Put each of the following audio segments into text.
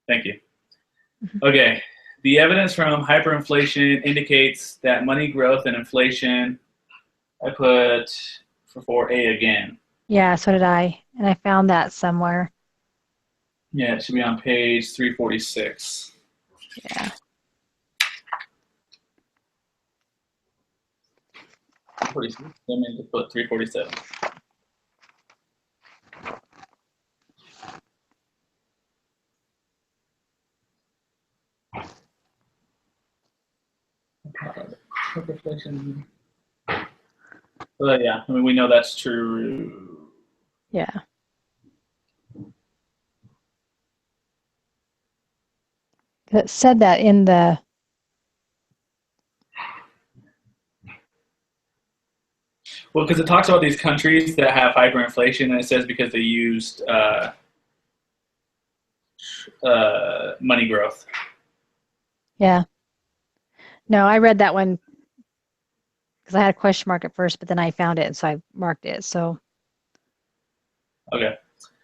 Thank you. Okay. The evidence from hyperinflation indicates that money growth and inflation, I put for 4A again. Yeah, so did I. And I found that somewhere. Yeah, it should be on page 346. Yeah. 346. I mean to put 347. Hyperinflation. But yeah, I mean we know that's true. Yeah. It said that in the Well, because it talks about these countries that have hyperinflation, and it says because they used money growth. yeah. No, I read that one because I had a question mark at first, but then I found it, and so I marked it. So Okay.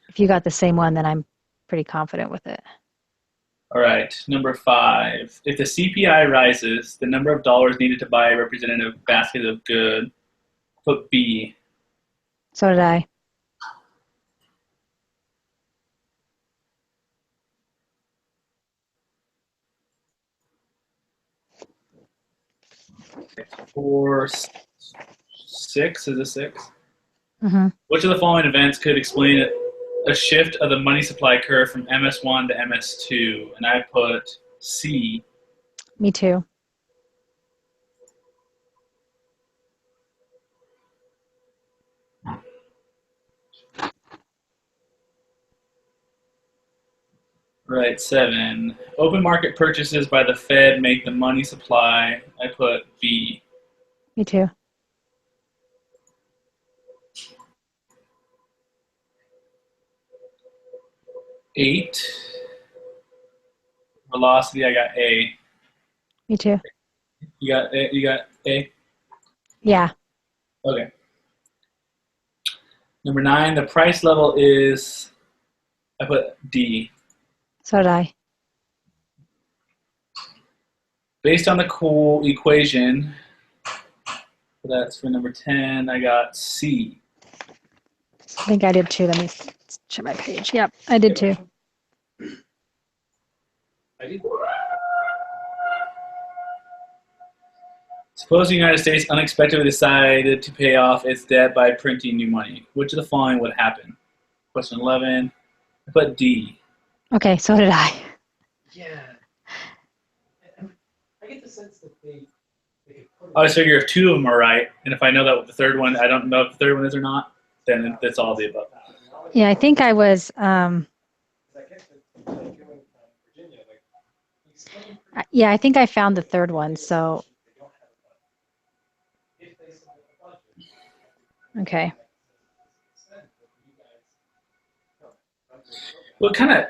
if you got the same one, then I'm pretty confident with it. All right. Number 5. If the CPI rises, the number of dollars needed to buy a representative basket of goods. Put B. So did I. Four, 6 is a 6. Mm-hmm. Which of the following events could explain a shift of the money supply curve from MS1 to MS2? And I put C. Me too. Right, 7. Open market purchases by the Fed make the money supply. I put B. Me too. 8. Velocity, I got A. Me too. You got A? You got A? Yeah. Okay. Number 9, the price level is, I put D. So did I. Based on the cool equation, that's for number 10, I got C. I think I did too. Let me check my page. Yep, I did too. Suppose the United States unexpectedly decided to pay off its debt by printing new money. Which of the following would happen? Question 11. I put D. Okay, so did I. Yeah. I get the sense that they could put I always figure if 2 of them are right, and if I know that the third one, I don't know if the third one is or not, then it's all the above. Yeah, I think I was. Yeah, I think I found the third one. So. Okay. Well, it kind of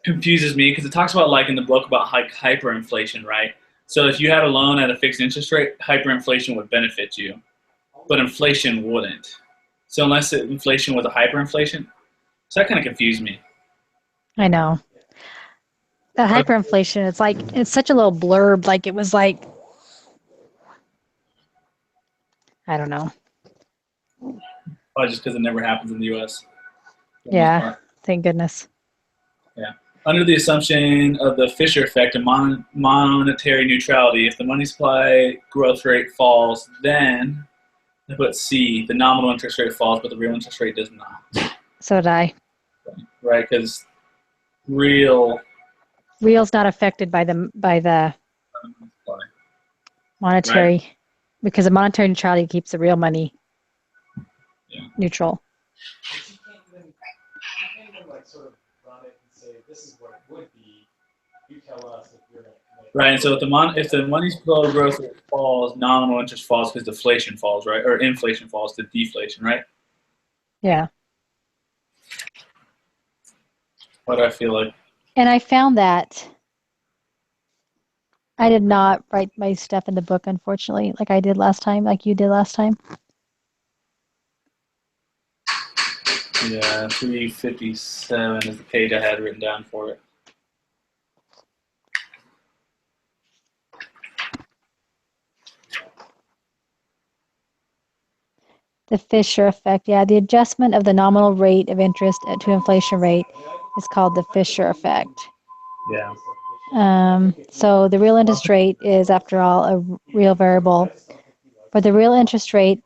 confuses me because it talks about, like in the book, about hyperinflation, right? So if you had a loan at a fixed interest rate, hyperinflation would benefit you, but inflation wouldn't. So unless inflation was a hyperinflation, so that kind of confused me. I know. The hyperinflation, it's like, it's such a little blurb. Like it was like, I don't know. Probably just because it never happens in the U.S. Yeah, thank goodness. Yeah. Under the assumption of the Fisher effect and monetary neutrality, if the money supply growth rate falls, then I put C, the nominal interest rate falls, but the real interest rate does not. So did I. Right? Because real's not affected by the monetary, right? Because the monetary neutrality keeps the real money neutral. You can't even like sort of run it and say this is what it would be. You tell us if you're going to commit. Right, and so if the money supply growth rate falls, nominal interest falls because deflation falls, right? Or inflation falls to deflation, right? Yeah. What do I feel like? And I found that I did not write my stuff in the book, unfortunately, like I did last time, like you did last time. Yeah, 357 is the page I had written down for it. The Fisher effect. Yeah, the adjustment of the nominal rate of interest to inflation rate is called the Fisher effect. Yeah. So the real interest rate is, after all, a real variable, but the real interest rate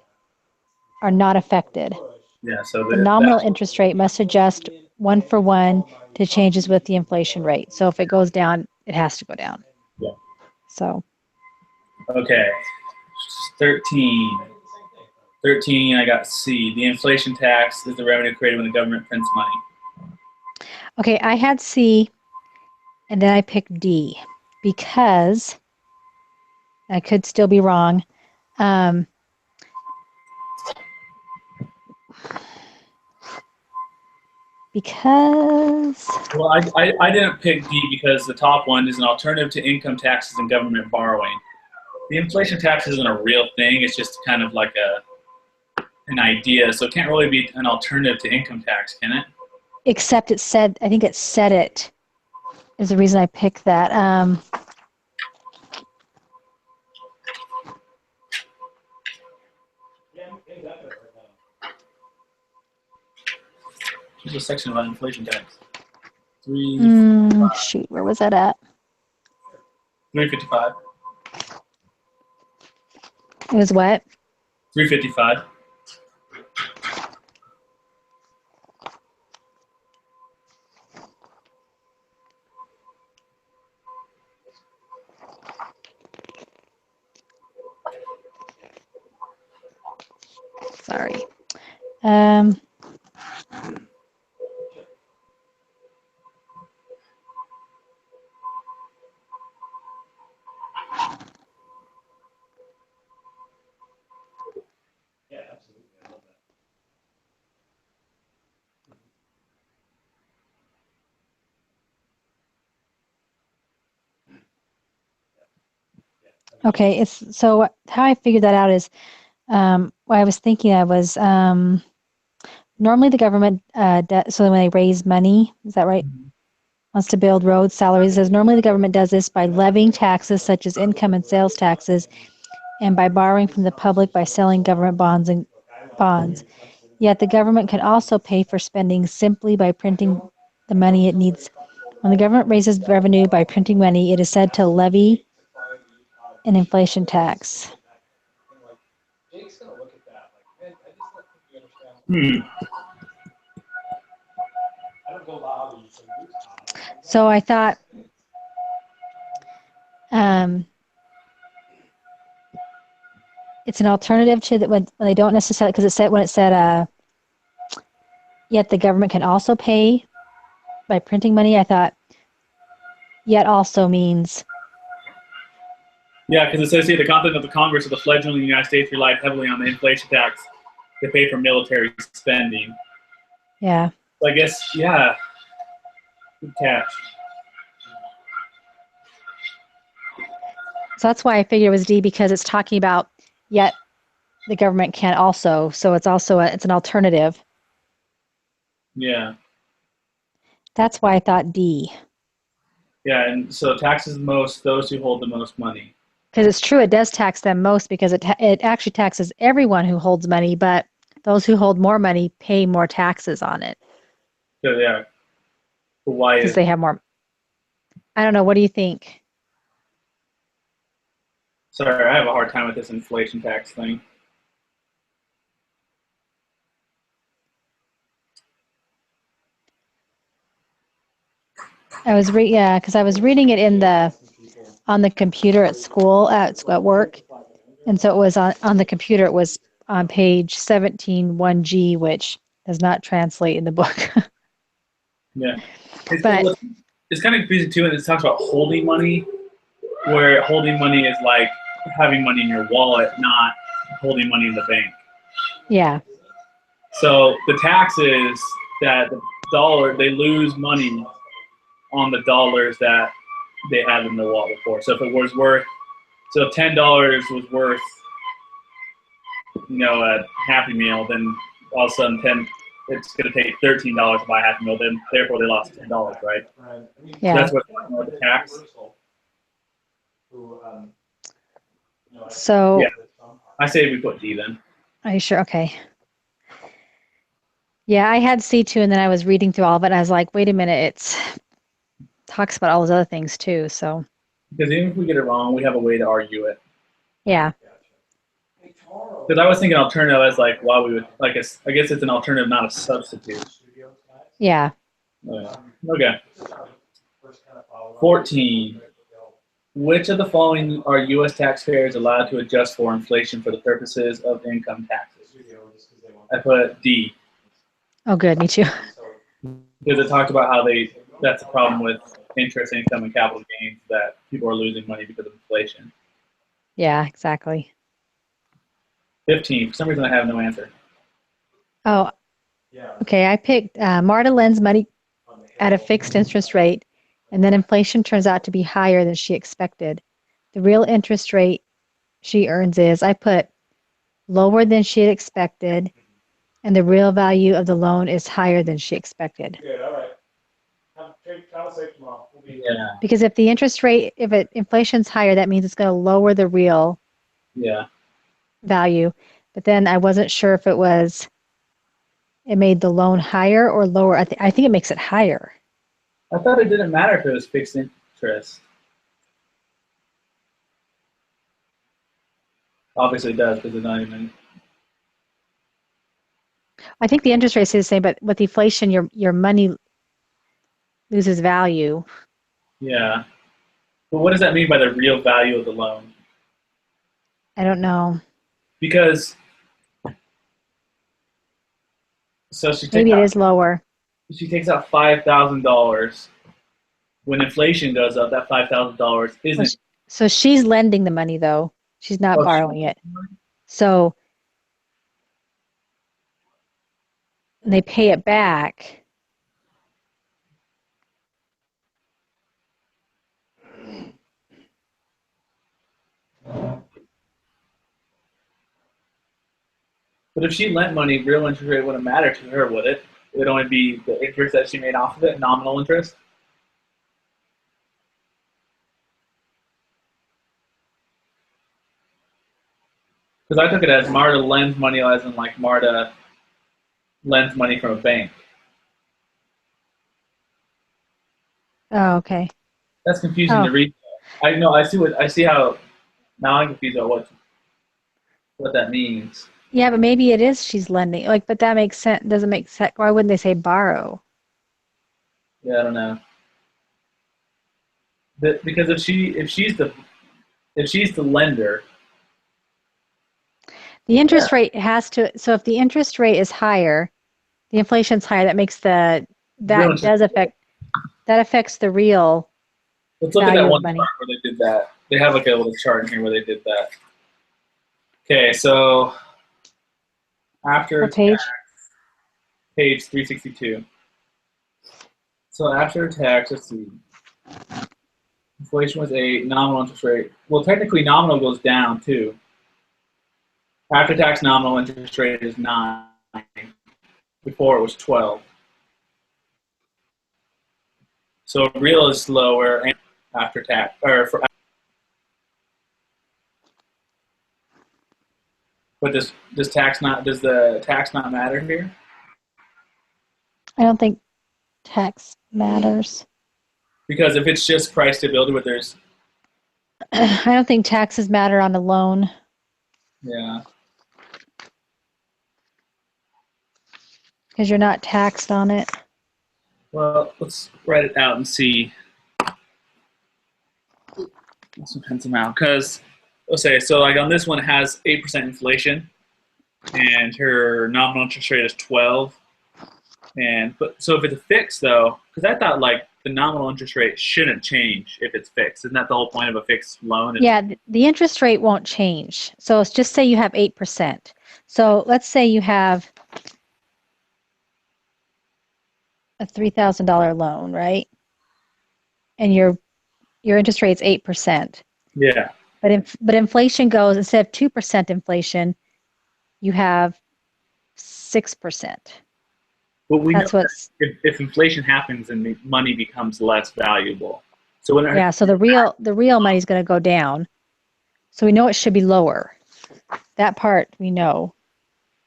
are not affected. Yeah. So The nominal interest rate must adjust 1-for-1 to changes with the inflation rate. So if it goes down, it has to go down. Yeah. So. Okay. 13. 13, I got C. The inflation tax is the revenue created when the government prints money. Okay, I had C, and then I picked D because I could still be wrong. Because Well, I didn't pick D because the top one is an alternative to income taxes and government borrowing. The inflation tax isn't a real thing. It's just kind of like an idea. So it can't really be an alternative to income tax, can it? except it said, I think it said it is the reason I picked that. There's a section about inflation tax. Shoot, where was that at? 355. It was what? 355. Sorry. Yeah, absolutely. I love that. Okay, it's so how I figured that out is what I was thinking of was normally the government so when they raise money, is that right? Wants to build roads, salaries. Says normally the government does this by levying taxes such as income and sales taxes, and by borrowing from the public by selling government bonds. Yet the government can also pay for spending simply by printing the money it needs. When the government raises revenue by printing money, it is said to levy an inflation tax. Jake's gonna look at that like, man, I just don't think you understand. I don't go lobby, so Utah. So I thought it's an alternative to that when they don't necessarily, because it said when it said yet the government can also pay by printing money, I thought yet also means. Yeah, because it says here the content of the Congress of the fledgling United States relied heavily on the inflation tax to pay for military spending. Yeah. So I guess, yeah, good catch. So that's why I figured it was D, because it's talking about yet the government can also. So it's also it's an alternative. Yeah. That's why I thought D. Yeah, and so taxes most those who hold the most money. Because it's true, it does tax them most because it actually taxes everyone who holds money, but those who hold more money pay more taxes on it. So yeah. But why because is they have more. I don't know. What do you think? sorry, I have a hard time with this inflation tax thing. Because I was reading it on the computer at school at work, and so it was on the computer. It was on page 17(1)G, which does not translate in the book. Yeah. But It's kind of confusing too, and it talks about holding money, where holding money is like having money in your wallet, not holding money in the bank. yeah, So the tax is that the dollar, they lose money on the dollars that they had in the wallet before. So if it was worth, so if $10 was worth, a Happy Meal, then all of a sudden it's going to take $13 to buy a Happy Meal. Then therefore they lost $10, right? So yeah. that's what the tax. So yeah, I say we put D then. are you sure? Okay. Yeah, I had C2 and then I was reading through all of it and I was like, wait a minute, it's talks about all those other things too. So Because even if we get it wrong, we have a way to argue it. yeah. Because I was thinking alternative as like why we would like I guess it's an alternative, not a substitute. Yeah. Okay. 14. Which of the following are U.S. taxpayers allowed to adjust for inflation for the purposes of income taxes? I put D Oh, good. Me too. because it talked about how that's a problem with interest income and capital gains, that people are losing money because of inflation. Yeah, exactly. 15. For some reason, I have no answer. Oh, okay. I picked Marta lends money at a fixed interest rate, and then inflation turns out to be higher than she expected. The real interest rate she earns is, I put lower than she had expected, and the real value of the loan is higher than she expected. Good, all right. Travel safe tomorrow. We'll be Yeah. Because if the interest rate, inflation's higher, that means it's going to lower the real Yeah. value. But then I wasn't sure if it made the loan higher or lower. I think it makes it higher. I thought it didn't matter if it was fixed interest. Obviously, it does because it's not even. I think the interest rate stays the same, but with inflation, your money loses value. Yeah. But what does that mean by the real value of the loan? I don't know. Because so Maybe it is lower. she takes out $5,000. When inflation goes up, that $5,000 isn't. So she's lending the money though. She's not Oh, borrowing it. So they pay it back. But if she lent money, real interest rate wouldn't matter to her, would it? It would only be the interest that she made off of it, nominal interest. Because I took it as Marta lends money, as in like Marta lends money from a bank. Oh, okay. That's confusing Oh, to read. I know. I see how. Now I'm confused about what that means. yeah, but maybe it is she's lending. Like, but that makes sense. Doesn't make sense. Why wouldn't they say borrow? Yeah, I don't know. Because if she's the lender, The yeah, interest rate has to. So if the interest rate is higher, the inflation's higher. That makes real that interest. does affect that affects the real Let's look at that value of one money. chart where they did that. They have like a little chart in here where they did that. Okay, so after What page? page 362. So after tax, let's see. Inflation was 8, nominal interest rate. Well, technically, nominal goes down too. After tax nominal interest rate is 9. Before it was 12. So real is lower and after tax or for. But does the tax not matter here? I don't think tax matters. Because if it's just price stability, but there's I don't think taxes matter on a loan yeah. because you're not taxed on it. Well, let's write it out and see. Let's pen some out because let's say so. Like on this one, it has 8% inflation, and her nominal interest rate is 12. And but so if it's a fixed though, because I thought like the nominal interest rate shouldn't change if it's fixed. Isn't that the whole point of a fixed loan? Yeah, the interest rate won't change. So let's just say you have 8%. So let's say you have a $3,000 loan, right? And your interest rate's 8%. Yeah. But inflation goes, instead of 2% inflation, you have 6%. But we know That's what's that if inflation happens and the money becomes less valuable. So when yeah, so the real money is going to go down. So we know it should be lower. That part we know.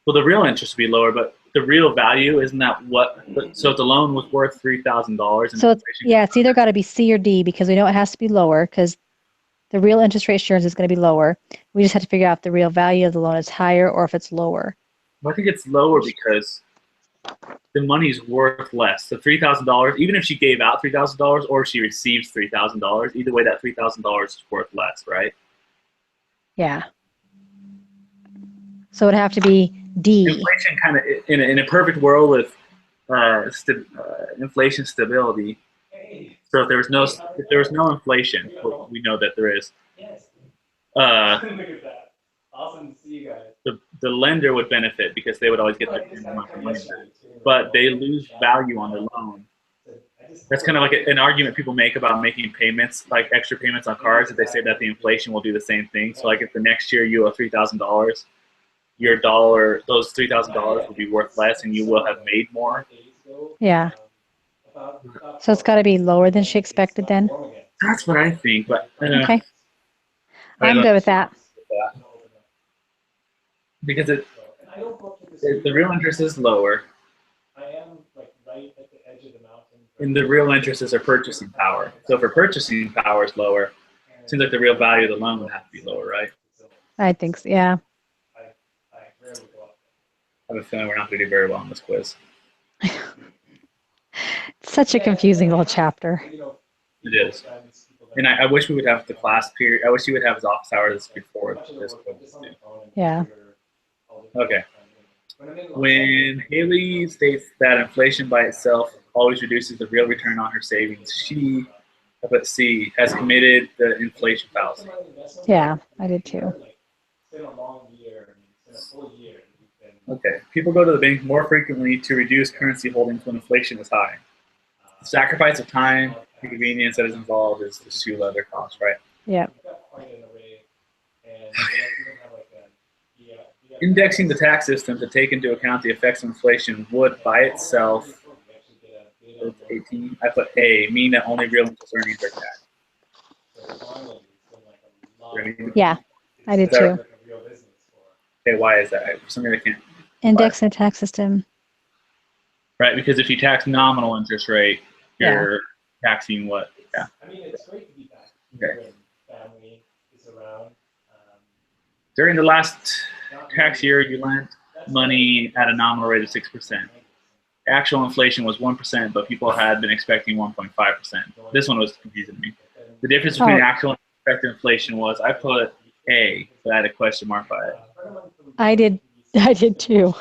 well, the real interest would be lower, but the real value isn't that what? So if the loan was worth $3,000, and So it's, inflation yeah, it's either got to be C or D because we know it has to be lower because the real interest rate assurance is going to be lower. We just have to figure out if the real value of the loan is higher or if it's lower. I think it's lower because the money's worth less. So $3,000, even if she gave out $3,000 or she receives $3,000, either way, that $3,000 is worth less, right? Yeah. So it'd have to be D. Inflation kind of in a perfect world with inflation stability. So if there was no inflation, we know that there is. Yes. Uh, Look at that. Awesome to see you guys. the lender would benefit because they would always get their money back, but they lose value on their loan. That's kind of like an argument people make about making payments, like extra payments on cards, that they say that the inflation will do the same thing. So like if the next year you owe $3,000, your dollar, those $3,000 will be worth less and you will have made more. Yeah. So it's got to be lower than she expected then? That's what I think, but Okay. I'm good with that. Because the real interest is lower. I am like right at the edge of the mountain. And the real interest is her purchasing power. So if her purchasing power is lower, it seems like the real value of the loan would have to be lower, right? I think so, yeah. I rarely go up I have a feeling we're not going to do very well on this quiz. It's such a confusing little chapter. there. It is. And I wish we would have the class period. I wish you would have his office hours before this quiz. Yeah. Okay. When Haley states that inflation by itself always reduces the real return on her savings, she, but C, has committed the inflation fallacy. Yeah, I did too. Okay. People go to the bank more frequently to reduce currency holdings when inflation is high. The sacrifice of time, the convenience that is involved is the shoe leather cost, right? Yeah. Indexing the tax system to take into account the effects of inflation would by itself, 18, I put A, mean that only real interest earnings are taxed. Yeah, I did too. Okay, why is that? For some reason I can't. Index and tax system. Right, because if you tax nominal interest rate, you're taxing what? Yeah. I mean, it's great to be back here and family is around. During the last tax year, you lent money at a nominal rate of 6%. Actual inflation was 1%, but people had been expecting 1.5%. This one was confusing me. The difference between actual and expected inflation was, I put A, but I had a question mark by it. I did too.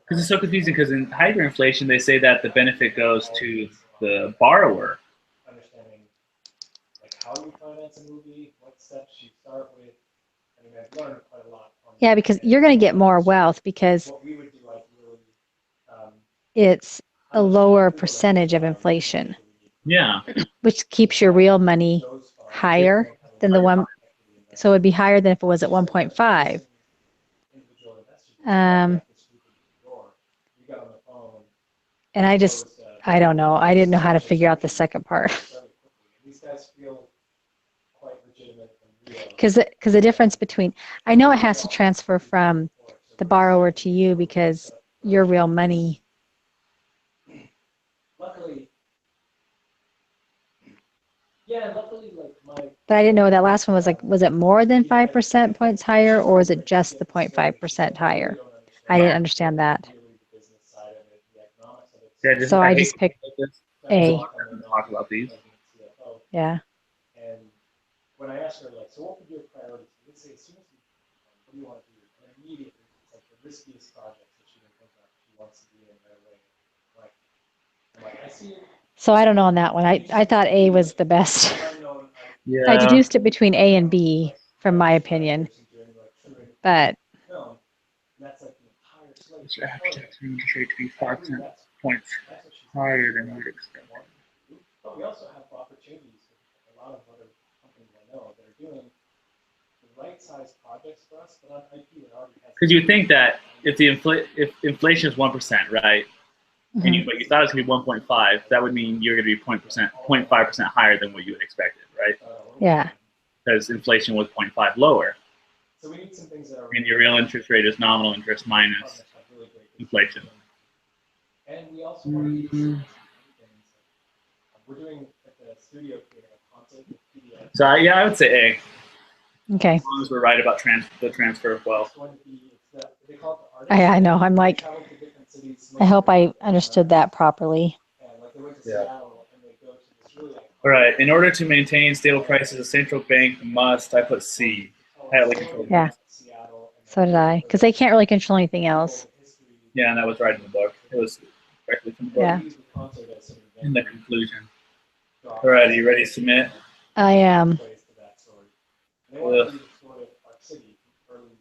Because it's so confusing, because in hyperinflation, they say that the benefit goes to the borrower. Understanding like how you finance a movie, what steps you start with. I mean, I've learned quite a lot. Yeah, because you're going to get more wealth because it's a lower percentage of inflation. Yeah. Which keeps your real money higher than the one. So it would be higher than if it was at 1.5. And I don't know. I didn't know how to figure out the second part. Because the difference between, I know it has to transfer from the borrower to you because your real money. But I didn't know that last one was like, was it more than 5% points higher or was it just the 0.5% higher? I didn't understand that. Yeah, so I just picked A. Talk about these. Yeah. And when I asked her, like, so what would your priorities be? Let's say, as soon as what do you want to do? And immediately, it's like the riskiest project that she can think of. She wants to be in right away. I'm like, I see it. So I don't know on that one. I thought A was the best. Yeah. I deduced it between A and B, from my opinion. But Architecture interest rate to be 5% points higher than you would expect. But we also have opportunities with a lot of other companies I know that are doing the right size projects for us, but on IP it already has. Because you think that if if inflation is 1%, right, and you thought it was going to be 1.5, that would mean you're going to be 0.5% higher than what you had expected, right? Yeah. Because inflation was 0.5 lower. So we need some things that are. And your real interest rate is nominal interest minus Really great inflation. and we also want to do some things. We're doing at the studio creating a content with PDF. So yeah, I would say A. Okay. As long as we're right about the transfer of wealth. It's going to be, they call it the artist. I know. I'm like, Travel to different cities, I hope I understood that properly. and like they went to Yeah. Seattle and they go to this really All right. In order to maintain stable prices, a central bank must. I put C. Tightly control. Yeah. So did I, because they can't really control anything else. Yeah, and that was right in the book. It was directly from the book. Yeah. In the conclusion. All right. Are you ready to submit? I am. They want to sort of Park City, early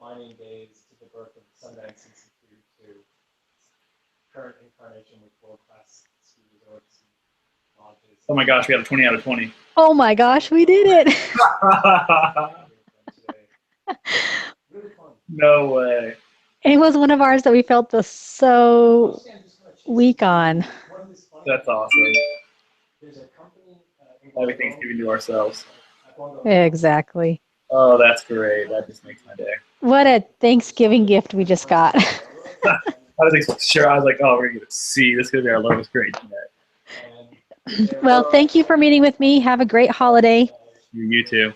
mining days to the birth of the Sundance Institute to current incarnation with world-class ski resorts and lodges. Oh my gosh, we have a 20 out of 20. Oh my gosh, we did it. Really fun. No way. It was one of ours that we felt so weak on. That's awesome. There's a company, Everything's given to ourselves. Exactly. Oh, that's great. That just makes my day. What a Thanksgiving gift we just got. I was sure. I was like, oh, we're going to see. This is going to be our lowest grade today. Well, thank you for meeting with me. Have a great holiday. You too.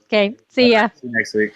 Okay, see ya. See you next week.